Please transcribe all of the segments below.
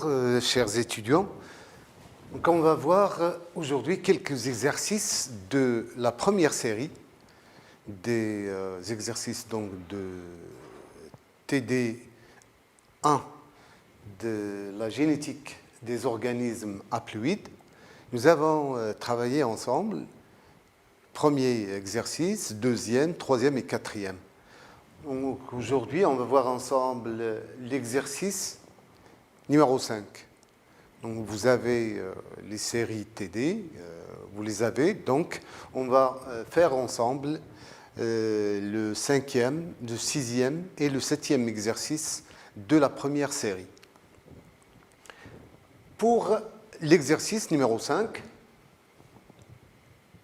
Bonjour, chers étudiants. Donc, on va voir aujourd'hui quelques exercices de la première série des exercices donc, de TD1 de la génétique des organismes haploïdes. Nous avons travaillé ensemble, premier exercice, deuxième, troisième et quatrième. Donc, aujourd'hui, on va voir ensemble l'exercice numéro 5. Donc, vous avez les séries TD, vous les avez. Donc, on va faire ensemble le cinquième, le sixième et le septième exercice de la première série. Pour l'exercice numéro 5,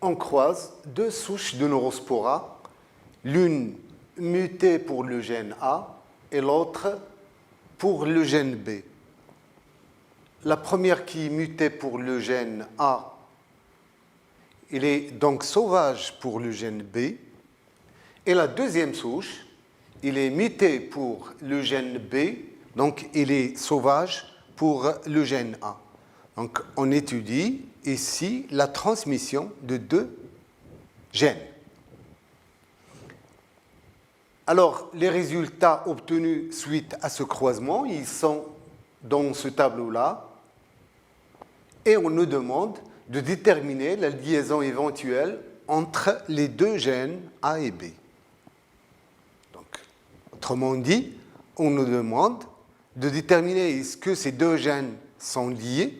on croise deux souches de Neurospora, l'une mutée pour le gène A et l'autre pour le gène B. La première qui est mutée pour le gène A, elle est donc sauvage pour le gène B. Et la deuxième souche, elle est mutée pour le gène B, donc elle est sauvage pour le gène A. Donc on étudie ici la transmission de deux gènes. Alors, les résultats obtenus suite à ce croisement, ils sont dans ce tableau-là. Et on nous demande de déterminer la liaison éventuelle entre les deux gènes A et B. Donc, autrement dit, on nous demande de déterminer est-ce que ces deux gènes sont liés,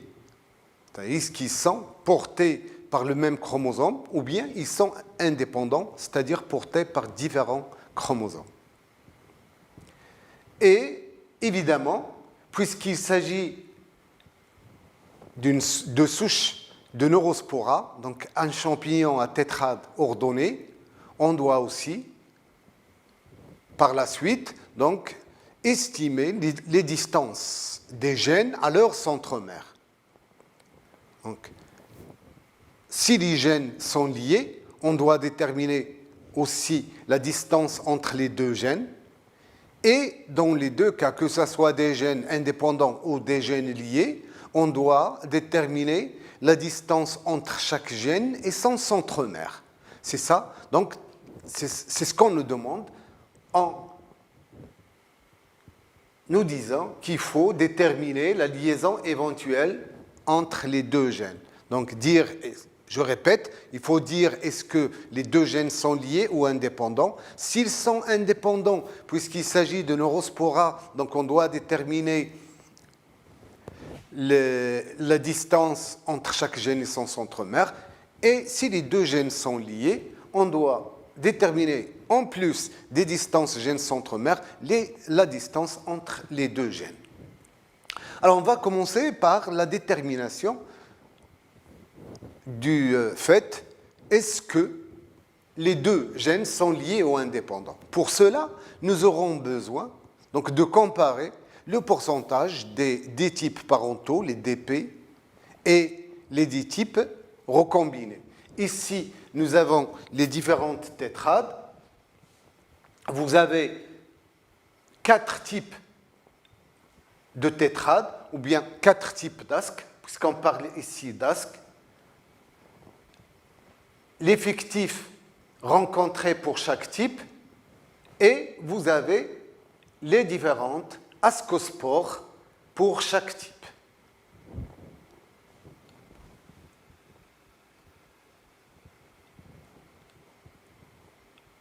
c'est-à-dire est-ce qu'ils sont portés par le même chromosome, ou bien ils sont indépendants, c'est-à-dire portés par différents chromosomes. Et évidemment, puisqu'il s'agit de souches de Neurospora, donc un champignon à tétrade ordonné, on doit aussi, par la suite, donc, estimer les distances des gènes à leur centromère. Donc, si les gènes sont liés, on doit déterminer aussi la distance entre les deux gènes. Et dans les deux cas, que ce soit des gènes indépendants ou des gènes liés, on doit déterminer la distance entre chaque gène et son centromère. C'est ça. Donc, c'est ce qu'on nous demande en nous disant qu'il faut déterminer la liaison éventuelle entre les deux gènes. Donc, dire, je répète, il faut dire est-ce que les deux gènes sont liés ou indépendants. S'ils sont indépendants, puisqu'il s'agit de Neurospora, donc on doit déterminer la distance entre chaque gène et son centromère. Et si les deux gènes sont liés, on doit déterminer, en plus des distances gène-centromère, la distance entre les deux gènes. Alors, on va commencer par la détermination du fait, est-ce que les deux gènes sont liés ou indépendants? Pour cela, nous aurons besoin donc, de comparer le pourcentage des D-types parentaux, les DP, et les D-types recombinés. Ici, nous avons les différentes tétrades. Vous avez 4 types de tétrades, ou bien 4 types d'asques, puisqu'on parle ici d'asques. L'effectif rencontré pour chaque type, et vous avez les différentes ascospores pour chaque type.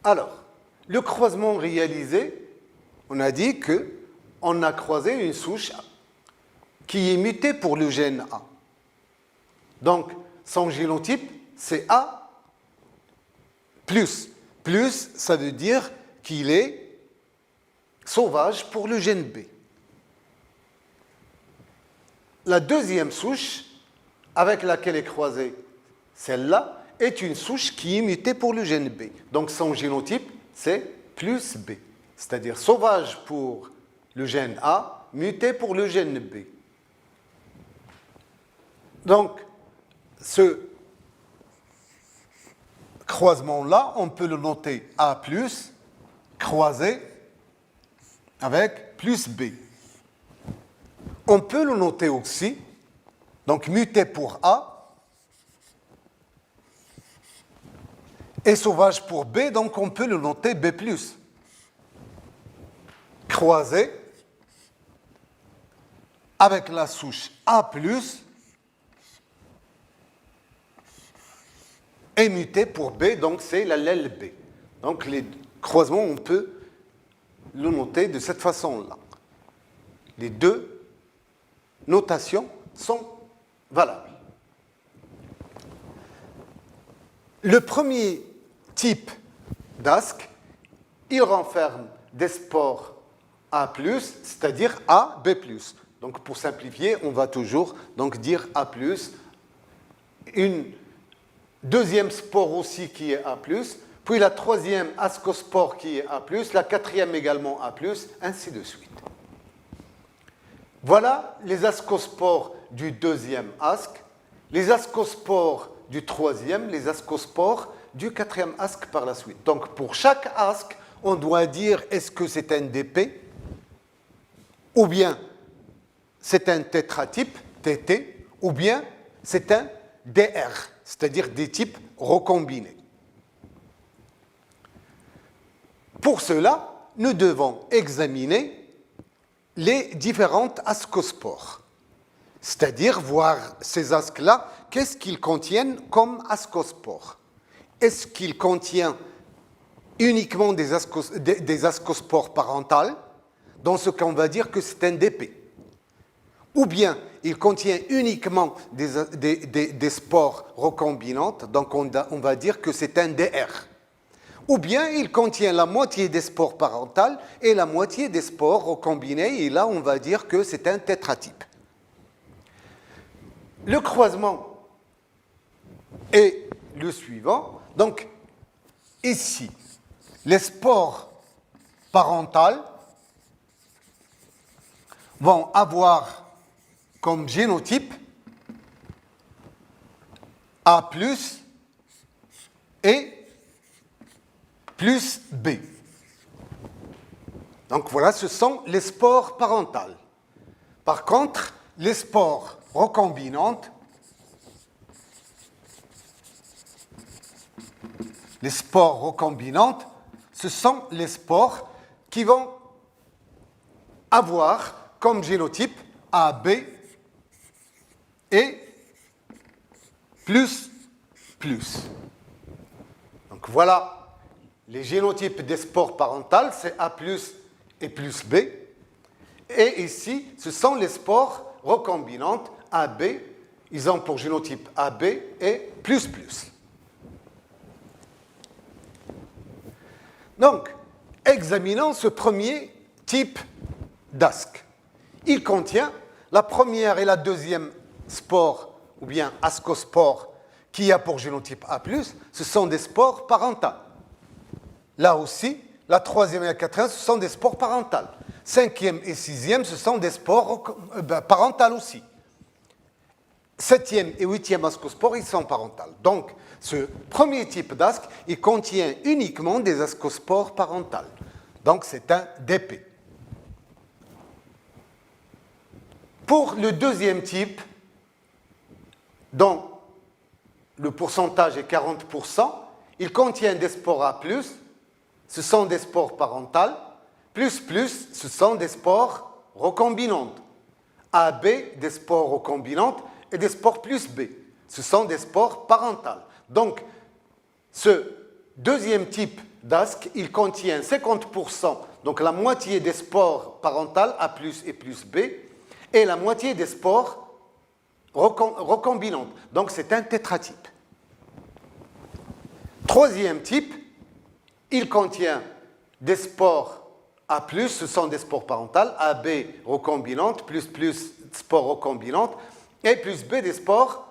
Alors, le croisement réalisé, on a dit qu'on a croisé une souche qui est mutée pour le gène A. Donc, son génotype, c'est A plus. Plus, ça veut dire qu'il est sauvage pour le gène B. La deuxième souche avec laquelle est croisée celle-là est une souche qui est mutée pour le gène B. Donc son génotype, c'est plus B, c'est-à-dire sauvage pour le gène A, muté pour le gène B. Donc, ce croisement-là, on peut le noter A+, croisé avec plus B. On peut le noter aussi, donc muté pour A, et sauvage pour B, donc on peut le noter B+. Croisé avec la souche A+, et muté pour B, donc c'est l'allèle B. Donc les croisements, on peut le noter de cette façon-là. Les deux notations sont valables. Le premier type d'asque, il renferme des spores A+, c'est-à-dire A, B+. Donc pour simplifier, on va toujours donc dire A+, une deuxième spore aussi qui est A+, puis la troisième ascospore qui est A+, la quatrième également A+, ainsi de suite. Voilà les ascospores du deuxième asque, les ascospores du troisième, les ascospores du quatrième asque par la suite. Donc pour chaque asque, on doit dire est-ce que c'est un DP ou bien c'est un tétratype, TT, ou bien c'est un DR, c'est-à-dire des types recombinés. Pour cela, nous devons examiner les différentes ascospores, c'est-à-dire voir ces asques-là, qu'est-ce qu'ils contiennent comme ascospores. Est-ce qu'ils contiennent uniquement des ascospores parentales, dans ce qu'on va dire que c'est un DP, ou bien il contient uniquement des spores recombinantes, donc on va dire que c'est un DR. Ou bien il contient la moitié des spores parentales et la moitié des spores recombinés, et là on va dire que c'est un tétratype. Le croisement est le suivant. Donc ici, les spores parentales vont avoir comme génotype A+, et plus B. Donc voilà, ce sont les spores parentales. Par contre, les spores recombinantes, ce sont les spores qui vont avoir comme génotype AB et plus. Donc voilà. Les génotypes des spores parentales, c'est A+, et plus B. Et ici, ce sont les spores recombinantes AB. Ils ont pour génotype AB et plus. Donc, examinons ce premier type d'asque. Il contient la première et la deuxième spore, ou bien ascospore, qui a pour génotype A+, ce sont des spores parentales. Là aussi, la troisième et la quatrième, ce sont des spores parentales. Cinquième et sixième, ce sont des spores parentales aussi. Septième et huitième ascospores, ils sont parentales. Donc, ce premier type d'asque, il contient uniquement des ascospores parentales. Donc, c'est un DP. Pour le deuxième type, dont le pourcentage est 40%, il contient des spores A+, ce sont des spores parentales, plus, ce sont des spores recombinantes. AB, des spores recombinantes, et des spores plus B, ce sont des spores parentales. Donc, ce deuxième type d'asque, il contient 50%, donc la moitié des spores parentales, A+, et plus B, et la moitié des spores recombinantes. Donc, c'est un tétratype. Troisième type, il contient des spores A+, ce sont des spores parentales, AB recombinantes, plus spores recombinantes, et plus B des spores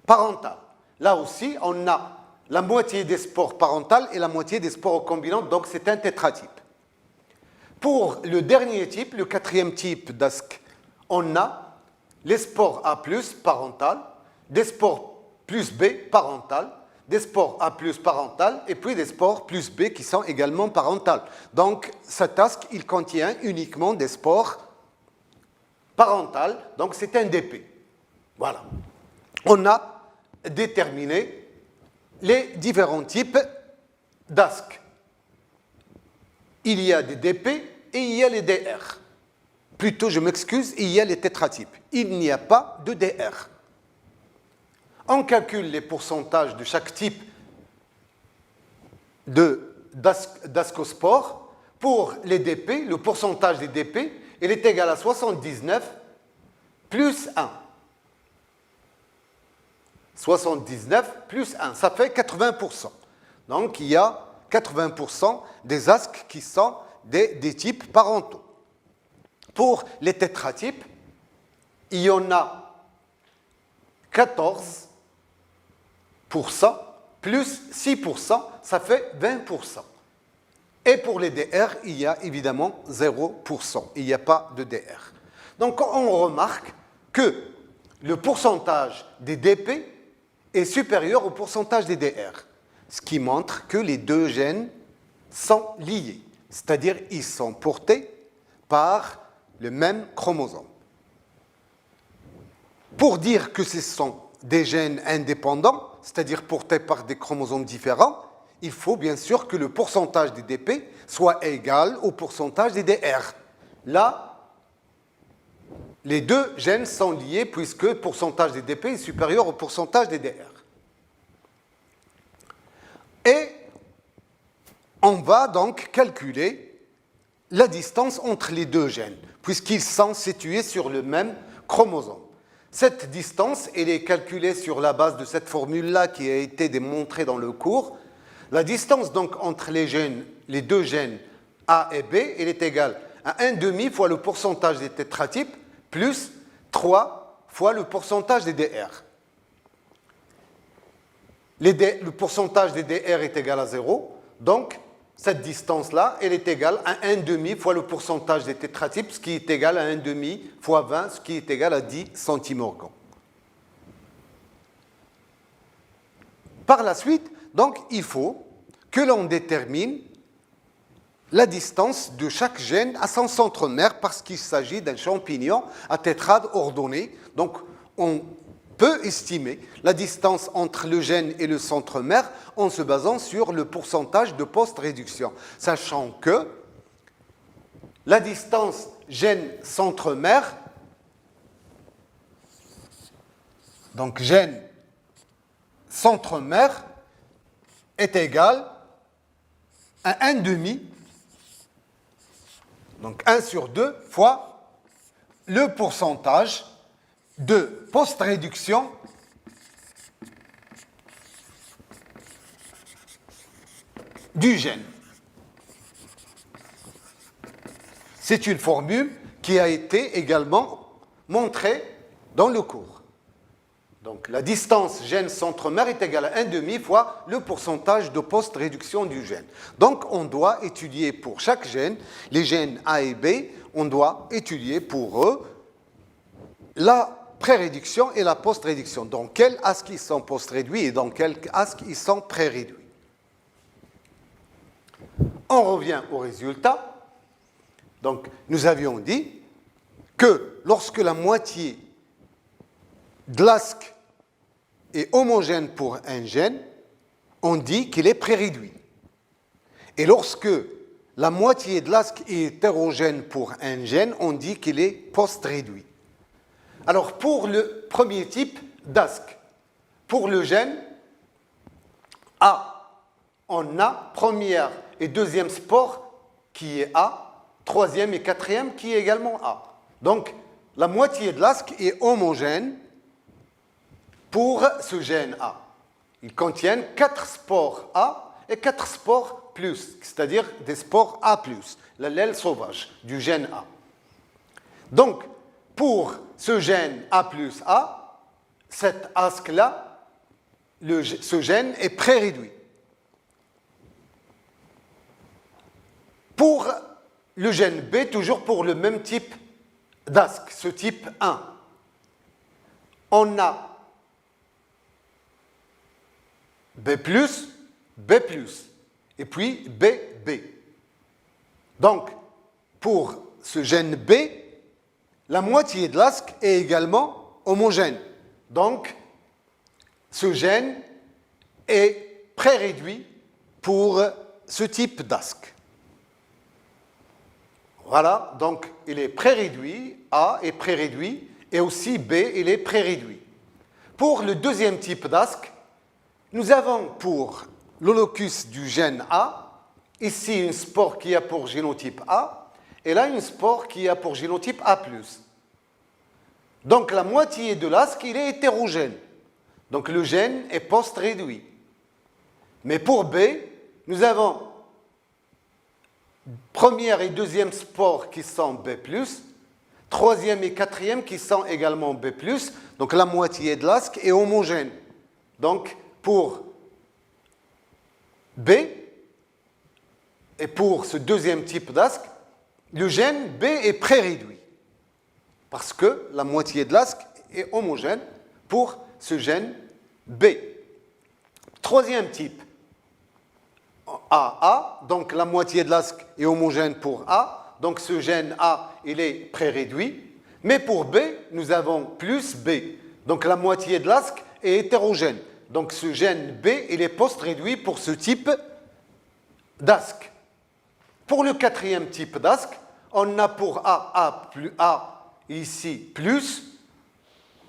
parentales. Là aussi, on a la moitié des spores parentales et la moitié des spores recombinantes, donc c'est un tétratype. Pour le dernier type, le quatrième type d'asque, on a les spores A+, parentales, des spores plus B, parentales, des spores A+, parentales, et puis des spores plus B qui sont également parentales. Donc, cet asque, il contient uniquement des spores parental, donc c'est un DP. Voilà. On a déterminé les différents types d'ASC. Il y a des DP et il y a les DR. Plutôt, je m'excuse, il y a les tétratypes. Il n'y a pas de DR. On calcule les pourcentages de chaque type d'ascospore. Pour les DP, le pourcentage des DP, il est égal à 79 plus 1. 79 plus 1, ça fait 80%. Donc, il y a 80% des asques qui sont des types parentaux. Pour les tétratypes, il y en a 14% plus 6%, ça fait 20%. Et pour les DR, il y a évidemment 0%. Il n'y a pas de DR. Donc, on remarque que le pourcentage des DP est supérieur au pourcentage des DR, ce qui montre que les deux gènes sont liés, c'est-à-dire ils sont portés par le même chromosome. Pour dire que ce sont des gènes indépendants, c'est-à-dire portés par des chromosomes différents, il faut bien sûr que le pourcentage des DP soit égal au pourcentage des DR. Là, les deux gènes sont liés puisque le pourcentage des DP est supérieur au pourcentage des DR. Et on va donc calculer la distance entre les deux gènes, puisqu'ils sont situés sur le même chromosome. Cette distance, elle est calculée sur la base de cette formule-là qui a été démontrée dans le cours. La distance donc entre les deux gènes A et B, elle est égale à 1,5 fois le pourcentage des tétratypes plus 3 fois le pourcentage des DR. Le pourcentage des DR est égal à 0, donc cette distance-là, elle est égale à 1,5 fois le pourcentage des tétratypes, ce qui est égal à 1,5 fois 20, ce qui est égal à 10 centimorgans. Par la suite, donc, il faut que l'on détermine la distance de chaque gène à son centre-mère parce qu'il s'agit d'un champignon à tétrade ordonné. Donc, on peut estimer la distance entre le gène et le centre-mère en se basant sur le pourcentage de post-réduction, sachant que la distance gène-centre-mère, donc gène centre-mère, est égale à 1,5, donc 1 sur 2 fois le pourcentage de post-réduction du gène. C'est une formule qui a été également montrée dans le cours. Donc la distance gène-centre-mère est égale à 1,5 fois le pourcentage de post-réduction du gène. Donc on doit étudier pour chaque gène, les gènes A et B, on doit étudier pour eux la pré-réduction et la post-réduction. Dans quel asque ils sont post-réduits et dans quel asque ils sont pré-réduits. On revient au résultat. Donc, nous avions dit que lorsque la moitié de l'asque est homogène pour un gène, on dit qu'il est pré-réduit. Et lorsque la moitié de l'asque est hétérogène pour un gène, on dit qu'il est post-réduit. Alors, pour le premier type d'asque, pour le gène A, on a première et deuxième spore qui est A, troisième et quatrième qui est également A. Donc, la moitié de l'asque est homogène pour ce gène A. Ils contiennent 4 spores A et 4 spores plus, c'est-à-dire des spores A+, l'allèle sauvage du gène A. Donc, pour ce gène A plus A, cet asque-là, ce gène est pré-réduit. Pour le gène B, toujours pour le même type d'asque, ce type 1, on a B+, B+, et puis BB. Donc, pour ce gène B, la moitié de l'asque est également homogène. Donc, ce gène est pré-réduit pour ce type d'asque. Voilà, donc il est pré-réduit, A est pré-réduit, et aussi B, il est pré-réduit. Pour le deuxième type d'asque, nous avons pour le locus du gène A, ici une spore qui a pour génotype A, et là une spore qui a pour génotype A+. Donc la moitié de l'asque, il est hétérogène. Donc le gène est post-réduit. Mais pour B, nous avons première et deuxième spores qui sont B+, troisième et quatrième qui sont également B+, donc la moitié de l'asque est homogène. Donc pour B, et pour ce deuxième type d'asque, le gène B est pré-réduit, parce que la moitié de l'asque est homogène pour ce gène B. Troisième type, AA, donc la moitié de l'asque est homogène pour A, donc ce gène A, il est pré-réduit, mais pour B, nous avons plus B, donc la moitié de l'asque est hétérogène, donc ce gène B, il est post-réduit pour ce type d'asque. Pour le quatrième type d'asque, on a pour A ici plus,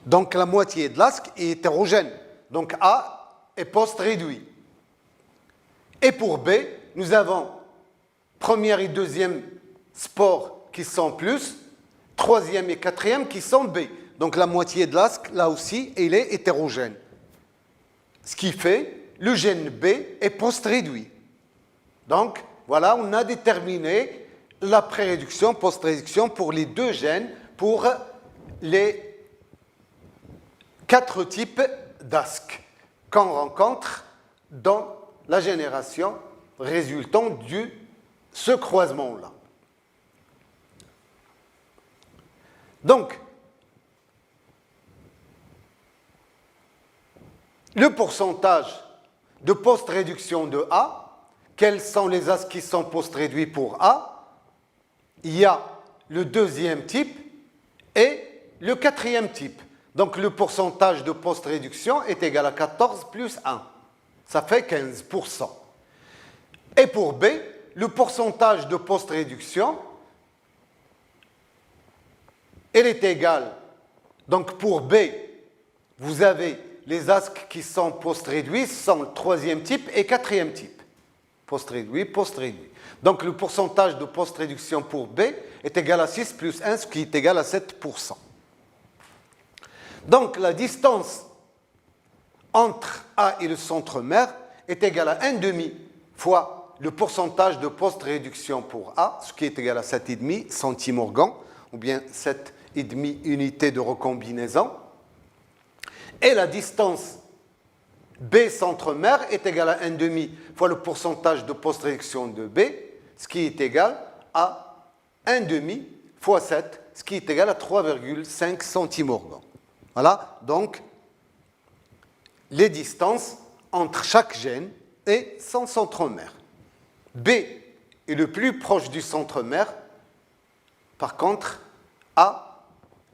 donc la moitié de l'asque est hétérogène, donc A est post-réduit. Et pour B, nous avons première et deuxième spores qui sont plus, troisième et quatrième qui sont B. Donc la moitié de l'asque, là aussi, il est hétérogène. Ce qui fait, le gène B est post-réduit. Donc, voilà, on a déterminé la pré-réduction, post-réduction pour les deux gènes, pour les 4 types d'asque qu'on rencontre dans la génération résultant de ce croisement-là. Donc, le pourcentage de post-réduction de A, quels sont les asques qui sont post-réduits pour A? Il y a le deuxième type et le quatrième type. Donc, le pourcentage de post-réduction est égal à 14 plus 1. Ça fait 15%. Et pour B, le pourcentage de post-réduction, elle est égale. Donc pour B, vous avez les asques qui sont post-réduits, sont le troisième type et quatrième type. Post-réduit, post-réduit. Donc le pourcentage de post-réduction pour B est égal à 6 plus 1, ce qui est égal à 7%. Donc la distance entre A et le centre-mère est égale à 1,5 fois le pourcentage de post-réduction pour A, ce qui est égal à 7,5 centimorgans, ou bien 7,5 unités de recombinaison. Et la distance B centre-mère est égale à 1,5 fois le pourcentage de post-réduction de B, ce qui est égal à 1,5 fois 7, ce qui est égal à 3,5 centimorgans. Voilà, donc les distances entre chaque gène et son centre-mère. B est le plus proche du centre-mère, par contre, A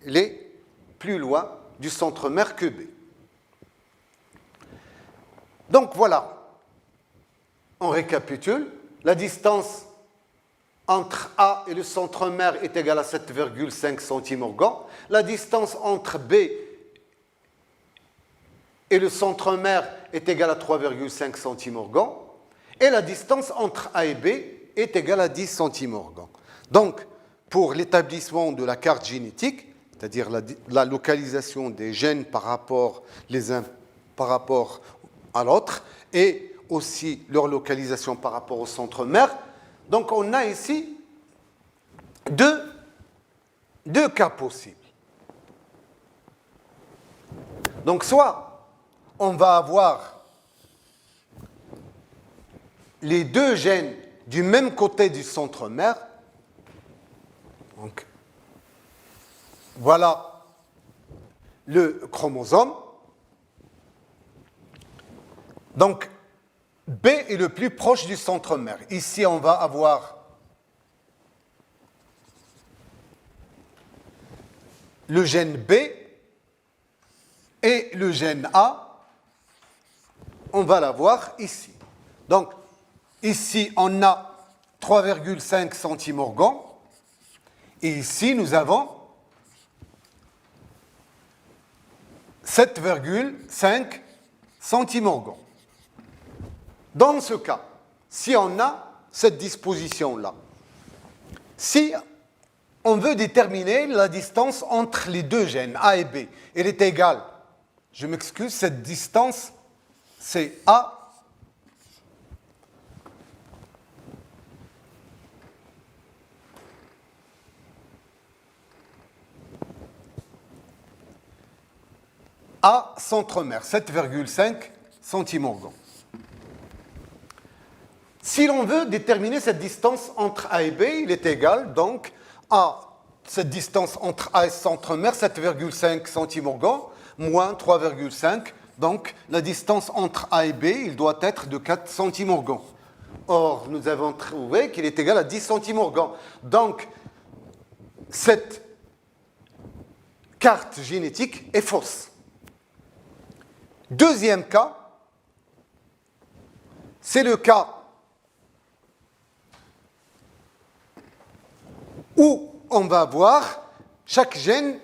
est plus loin du centre-mère que B. Donc voilà, on récapitule. La distance entre A et le centre-mère est égale à 7,5 centimorgans. La distance entre B et le centre-mère est égale à 3,5 centimorgans. Et la distance entre A et B est égale à 10 centimorgans. Donc, pour l'établissement de la carte génétique, c'est-à-dire la localisation des gènes par rapport les uns par rapport à l'autre, et aussi leur localisation par rapport au centre-mère, donc on a ici deux cas possibles. Donc soit on va avoir les deux gènes du même côté du centre-mère. Donc, voilà le chromosome. Donc, B est le plus proche du centre-mère. Ici, on va avoir le gène B et le gène A, on va l'avoir ici. Donc, ici, on a 3,5 centimorgans. Et ici, nous avons 7,5 centimorgans. Dans ce cas, si on a cette disposition-là, si on veut déterminer la distance entre les deux gènes, A et B, elle est égale, je m'excuse, cette distance, c'est A centromère, 7,5 centimorgans. Si l'on veut déterminer cette distance entre A et B, il est égal donc à cette distance entre A et centromère, 7,5 centimorgans, moins 3,5. Donc la distance entre A et B, il doit être de 4 centimorgans. Or, nous avons trouvé qu'il est égal à 10 centimorgans. Donc, cette carte génétique est fausse. Deuxième cas, c'est le cas où on va voir chaque gène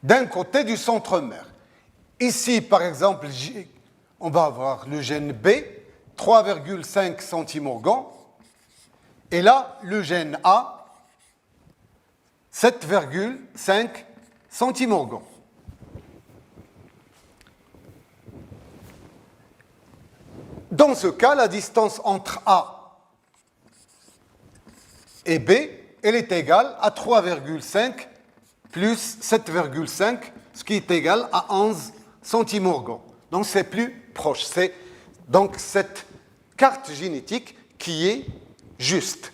d'un côté du centromère. Ici, par exemple, on va avoir le gène B, 3,5 centimorgans, et là, le gène A, 7,5 centimorgans. Dans ce cas, la distance entre A et B, elle est égale à 3,5 plus 7,5, ce qui est égal à 11 centimorgans. Donc c'est plus proche. C'est donc cette carte génétique qui est juste.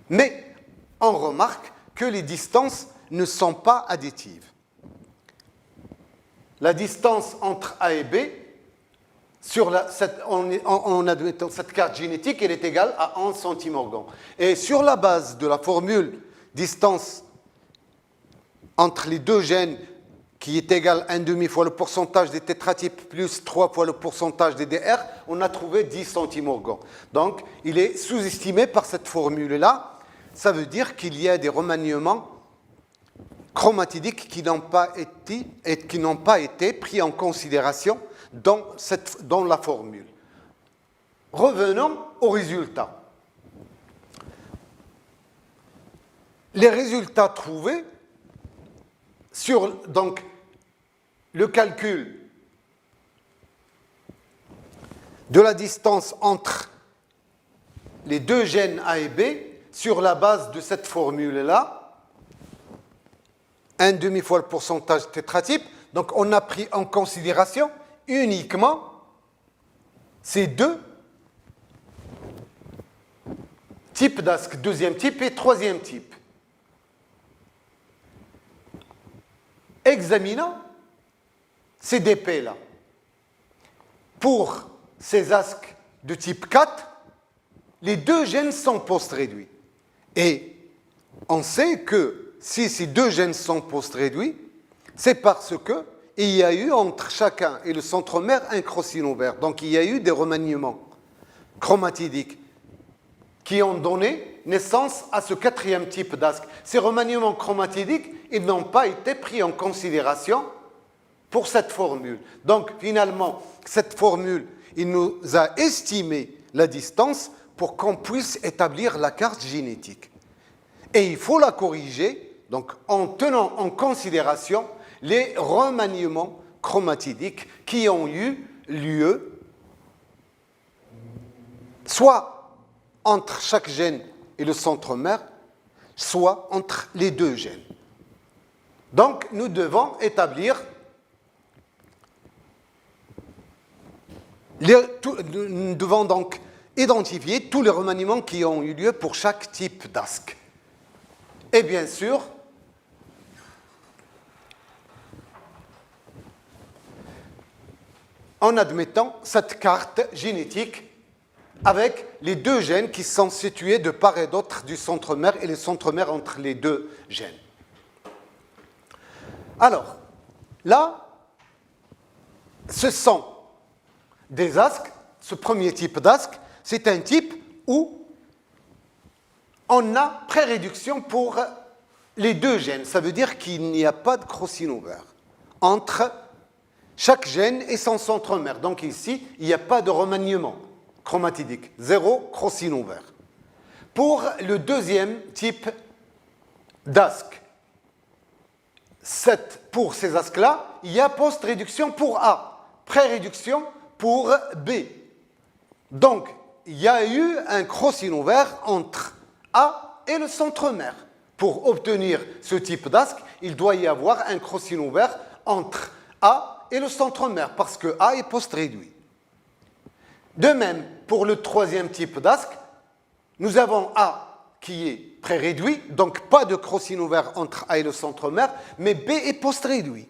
Mais on remarque que les distances ne sont pas additives. La distance entre A et B, en admettant cette carte génétique, elle est égale à 11 centimorgans. Et sur la base de la formule distance entre les deux gènes qui est égale à 1,5 fois le pourcentage des tétratypes plus 3 fois le pourcentage des DR, on a trouvé 10 centimorgans. Donc, il est sous-estimé par cette formule-là. Ça veut dire qu'il y a des remaniements chromatidiques qui n'ont pas été pris en considération dans la formule. Revenons aux résultats. Les résultats trouvés sur donc, le calcul de la distance entre les deux gènes A et B sur la base de cette formule-là, 1,5 fois le pourcentage tétratype. Donc, on a pris en considération uniquement ces deux types d'ASC, deuxième type et troisième type. Examinons ces DP-là. Pour ces ASC de type 4, les deux gènes sont post-réduits. Et on sait que si ces deux gènes sont post-réduits, c'est parce qu'il y a eu entre chacun et le centromère un crossover. Donc il y a eu des remaniements chromatidiques qui ont donné naissance à ce quatrième type d'ASC. Ces remaniements chromatidiques, ils n'ont pas été pris en considération pour cette formule. Donc finalement, cette formule, il nous a estimé la distance pour qu'on puisse établir la carte génétique. Et il faut la corriger donc, en tenant en considération les remaniements chromatidiques qui ont eu lieu soit entre chaque gène et le centromère, soit entre les deux gènes. Donc, nous devons établir nous devons donc identifier tous les remaniements qui ont eu lieu pour chaque type d'ASC. Et bien sûr, en admettant cette carte génétique avec les deux gènes qui sont situés de part et d'autre du centromère et les centromères entre les deux gènes. Alors, là, ce sont des asques. Ce premier type d'asque, c'est un type où on a pré-réduction pour les deux gènes. Ça veut dire qu'il n'y a pas de crossover entre chaque gène et son centromère. Donc ici, il n'y a pas de remaniement chromatidique. Zéro crossover. Pour le deuxième type d'asque, pour ces asques-là, il y a post-réduction pour A, pré-réduction pour B. Donc, il y a eu un crossover entre A et le centromère. Pour obtenir ce type d'asque, il doit y avoir un crossover entre A et le centromère, parce que A est post-réduit. De même, pour le troisième type d'asque, nous avons A qui est pré-réduit, donc pas de crossover entre A et le centromère, mais B est post-réduit.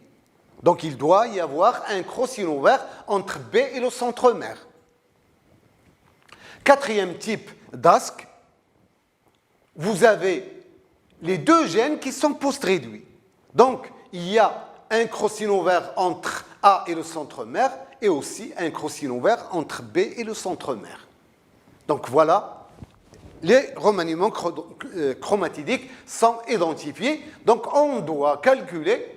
Donc il doit y avoir un crossover entre B et le centromère. Quatrième type d'asque, vous avez les deux gènes qui sont post-réduits. Donc il y a un crossover entre A et le centromère et aussi un crossover entre B et le centromère. Donc voilà, les remaniements chromatidiques sont identifiés. Donc on doit calculer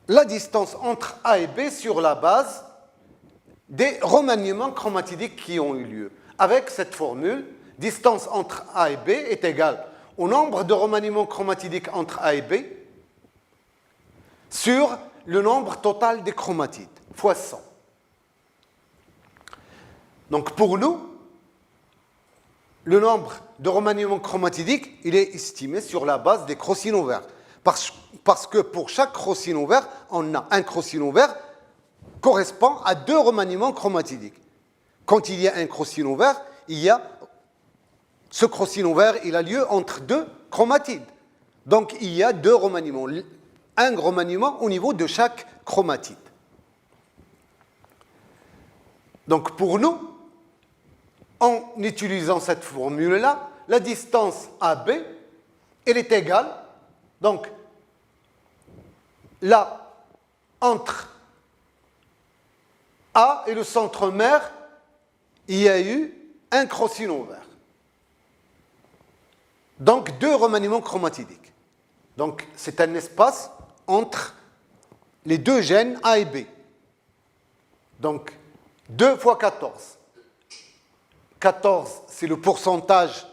la distance entre A et B sur la base des remaniements chromatidiques qui ont eu lieu. Avec cette formule, distance entre A et B est égale au nombre de remaniements chromatidiques entre A et B sur le nombre total des chromatides, fois 100. Donc pour nous, le nombre de remaniements chromatidiques, il est estimé sur la base des crossover. Parce que pour chaque crossover, on a un crossover correspond à 2 remaniements chromatidiques. Quand il y a un crossover, ce crossover il a lieu entre 2 chromatides. Donc il y a 2 remaniements, un remaniement au niveau de chaque chromatide. Donc pour nous, en utilisant cette formule-là, la distance AB, elle est égale, donc là, entre A et le centromère, il y a eu un crossover. Donc 2 remaniements chromatidiques. Donc c'est un espace entre les 2 gènes A et B. Donc 2 fois 14. 14, c'est le pourcentage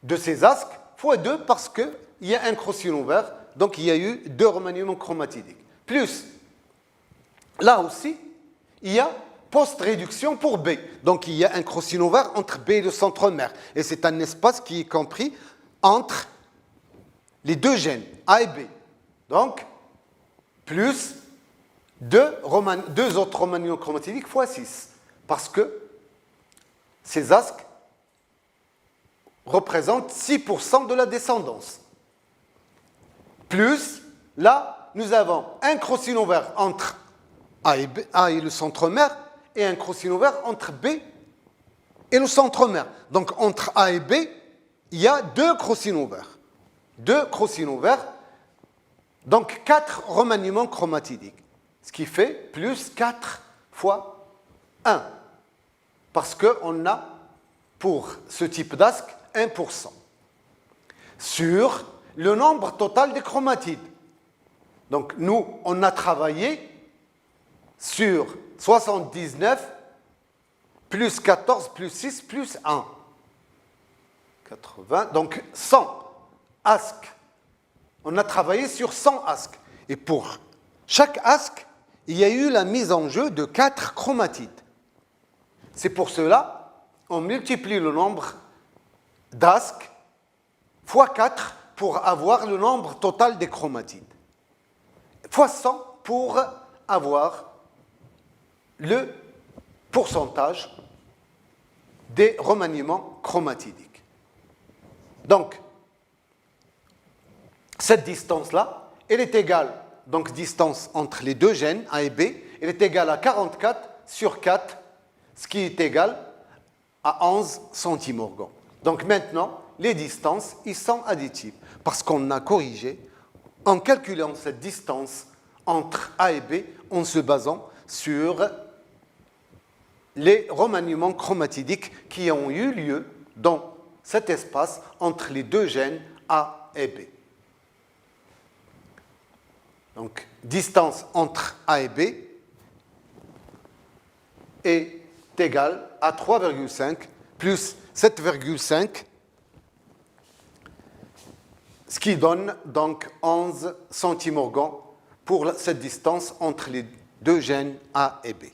de ces asques, fois 2 parce qu'il y a un crossover, donc il y a eu 2 remaniements chromatidiques. Plus, là aussi, il y a post-réduction pour B. Donc il y a un crossover entre B et le centromère. Et c'est un espace qui est compris entre les 2 gènes, A et B. Donc, plus 2 autres remaniements chromatidiques fois 6. Parce que ces asques représentent 6% de la descendance. Plus, là, nous avons un crossover entre A et le centromère et un crossover entre B et le centromère. Donc, entre A et B, il y a 2 crossovers. 2 crossovers, donc 4 remaniements chromatidiques. Ce qui fait plus 4 fois 1. Parce qu'on a, pour ce type d'asque, 1%. Sur le nombre total des chromatides. Donc, nous, on a travaillé sur 79 plus 14 plus 6 plus 1. 80, donc 100 asques. On a travaillé sur 100 asques. Et pour chaque asque, il y a eu la mise en jeu de 4 chromatides. C'est pour cela on multiplie le nombre d'asques fois 4 pour avoir le nombre total des chromatides. Fois 100 pour avoir le pourcentage des remaniements chromatidiques. Donc, cette distance-là, elle est égale, donc distance entre les 2 gènes, A et B, elle est égale à 44 sur 4, ce qui est égal à 11 centimorgans. Donc maintenant, les distances, ils sont additives, parce qu'on a corrigé en calculant cette distance entre A et B en se basant sur les remaniements chromatidiques qui ont eu lieu dans cet espace entre les deux gènes A et B. Donc, distance entre A et B est égale à 3,5 plus 7,5, ce qui donne donc 11 centimorgans pour cette distance entre les deux gènes A et B.